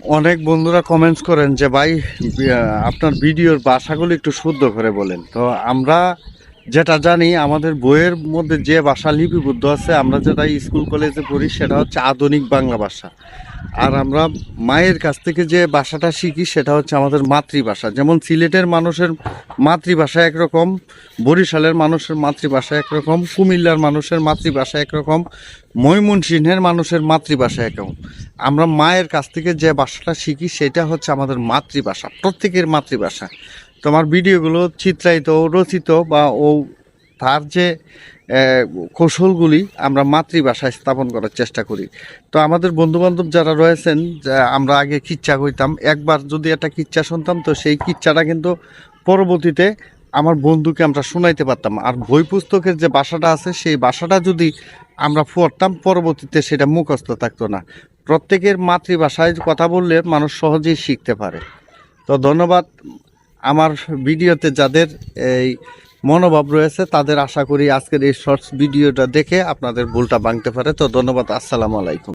অনেক বন্ধুরা কমেন্টস করেন যে ভাই আপনার ভিডিওর ভাষাগুলো একটু শুদ্ধ করে বলেন। তো আমরা যেটা জানি, আমাদের বইয়ের মধ্যে যে ভাষা লিপিবদ্ধ আছে, আমরা যেটা স্কুল কলেজে পড়ি, সেটা হচ্ছে আধুনিক বাংলা ভাষা। আর আমরা মায়ের কাছ থেকে যে ভাষাটা শিখি সেটা হচ্ছে আমাদের মাতৃভাষা। যেমন সিলেটের মানুষের মাতৃভাষা একরকম, বরিশালের মানুষের মাতৃভাষা একরকম, কুমিল্লার মানুষের মাতৃভাষা একরকম, ময়মনসিংহের মানুষের মাতৃভাষা একরকম। আমরা মায়ের কাছ থেকে যে ভাষাটা শিখি সেটা হচ্ছে আমাদের মাতৃভাষা, প্রত্যেকের মাতৃভাষা। তোমার ভিডিওগুলো চিত্রায়িত রচিত বা তার যে কৌশলগুলি আমরা মাতৃভাষায় স্থাপন করার চেষ্টা করি। তো আমাদের বন্ধুবান্ধব যারা রয়েছেন, আমরা আগে কিচ্ছা কইতাম, একবার যদি একটা কিচ্ছা শুনতাম তো সেই কিচ্ছাটা কিন্তু পরবর্তীতে আমার বন্ধুকে আমরা শোনাইতে পারতাম। আর বই পুস্তকের যে ভাষাটা আছে সেই ভাষাটা যদি আমরা পড়তাম, পরবর্তীতে সেটা মুখস্থ থাকতো না। প্রত্যেকের মাতৃভাষায় কথা বললে মানুষ সহজেই শিখতে পারে। তো ধন্যবাদ। আমার ভিডিওতে যাদের এই মনোভাব রয়েছে তাদের আশা করি আজকের এই শর্টস ভিডিওটা দেখে আপনাদের ভুলটা ভাঙতে পারে। তো ধন্যবাদ। আসসালামু আলাইকুম।